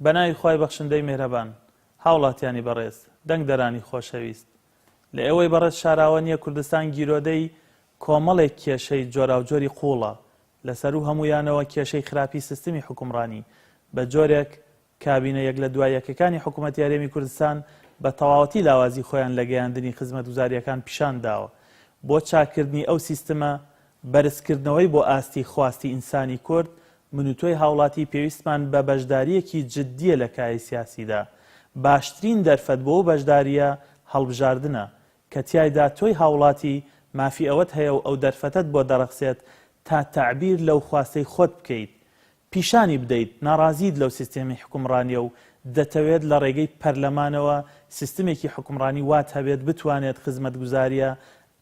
بەناوی خوای بەخشندەی میهرەبان، هاوڵاتیانی بەڕێز، دەنگ دەرانی خۆشەویست، لە ئێوەی بەڕێز شاراوە نییە کوردستان گیرۆدەی کۆمەڵێک کێشەی جۆراوجۆری قوڵە لەسەر و هەمویانەوە کێشەی خراپی سیستمی حکومڕانی بە جۆرێک کابینە یەک لە دوای یەکەکانی حکوومەتی هەرێمی کوردستان بە تەواوەتی لاوازی خۆیان لە گەیاندنی خزمەتگوزاریەکان پیشان داوە بۆ چاکردنی ئەو سیستەمە بەرزکردنەوەی بۆ ئاستی خواستی ئینسانی کورد منوتۆی هاوڵاتی پێویستمان بە بەشداریەکی جددیە لە کای سیاسیدا. باشترین دەرفەت بۆ ئەو بەشداریە هەڵبژاردنە کە تیایدا تۆی هاوڵاتی مافی ئەوەت هەیە و ئەو دەرفەتت بۆ دەڕەخسێت تا تعبیر لەو خواستەی خۆت بکەیت، پیشانی بدەیت ناڕازیت لەو سیستەمی حکومڕانیە و دەتەوێت لە ڕێگەی پەرلەمانەوە سیستمێکی حکومڕانی وات هەبێت بتوانێت خزمەتگوزاریە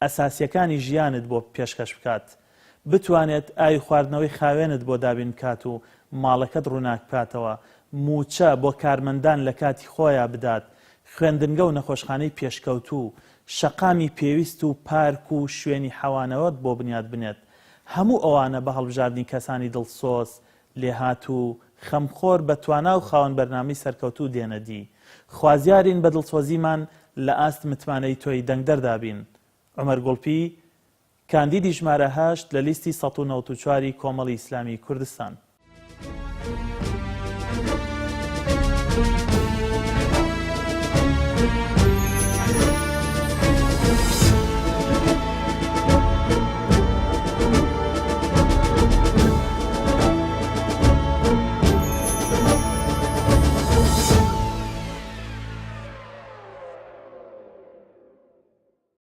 ئەساسیەکانی ژیانت بۆ پێشکەش بکات، بتوانێت ئاوی خواردنەوەی خاوێنت بۆ دابین بکات و ماڵەکەت ڕووناک بکاتەوە، موچە بۆ کارمەندان لە کاتی خۆیان بدات، خوێندنگە و نەخۆشخانەی پێشکەوتوو، شەقامی پێویست و پارک و شوێنی حەوانەوەت بۆ بنیاد بنێت. هەموو ئەوانە بە هەڵبژاردنی کەسانی دڵسۆز، لێهات و خەمخۆر بە توانا و خاوەن بەرنامەی سەرکەوتوو دێنە دی. خوازیارین بە دڵسۆزیمان لە ئاست متمانەی تۆی دەنگدەردابین. عومەر گوڵپی، کاندیدی ژمارە 8 لە لیستی 194 کۆمەڵی ئیسلامی کوردستان.